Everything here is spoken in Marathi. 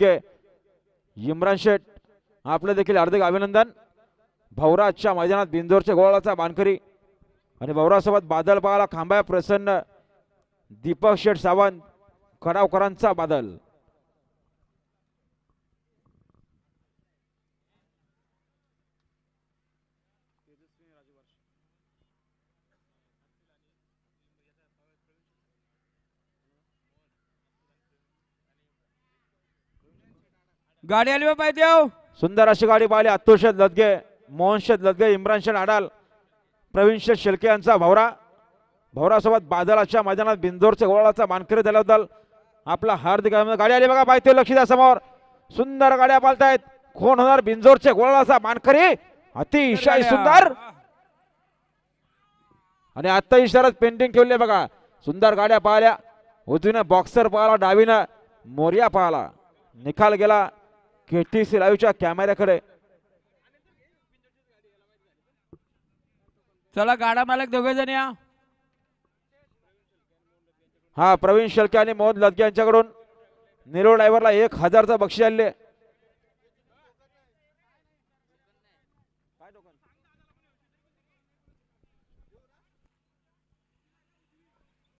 इम्रान शेठ आपलं देखील हार्दिक अभिनंदन. भवराजच्या मैदानात बिंजोरच्या गोळाचा मानकरी आणि भवरासोबत बादल पाहाला खांबा प्रसन्न दीपक शेठ सावंत कडावकरांचा बादल. गाडी आली पाहिजे. सुंदर अशी गाडी पाहिली. अतुल शेठ लदगे, मोहन शेठ लदगे, इम्रान शेठ आडाल, प्रवीण शेठ शेळके यांचा भवरा. भवरासोबत बादलाच्या मैदानात बिंदोरच्या गोळाचा मानकरी झाल्याबद्दल आपला हार्दिक अभिनंदन. गाडी आली बघा पाहिजे लक्ष द्या समोर. सुंदर गाड्या पालतायत. कोण होणार बिंजोरच्या गोळाचा मानकरी? अतिशय सुंदर. आणि आता इशारात पेंटिंग ठेवले बघा. सुंदर गाड्या पाहिल्या. उजवीनं बॉक्सर पाहिला, डावीनं मोर्या पाहिला. निकाल गेला केटीसी लाईव्हच्या कॅमेऱ्याकडे. चला गाडा मालक दोघे जण या. हा प्रवीण शेळके आणि मोहन लदगे यांच्याकडून निरो ड्रायव्हरला 1000चं बक्षीस आले.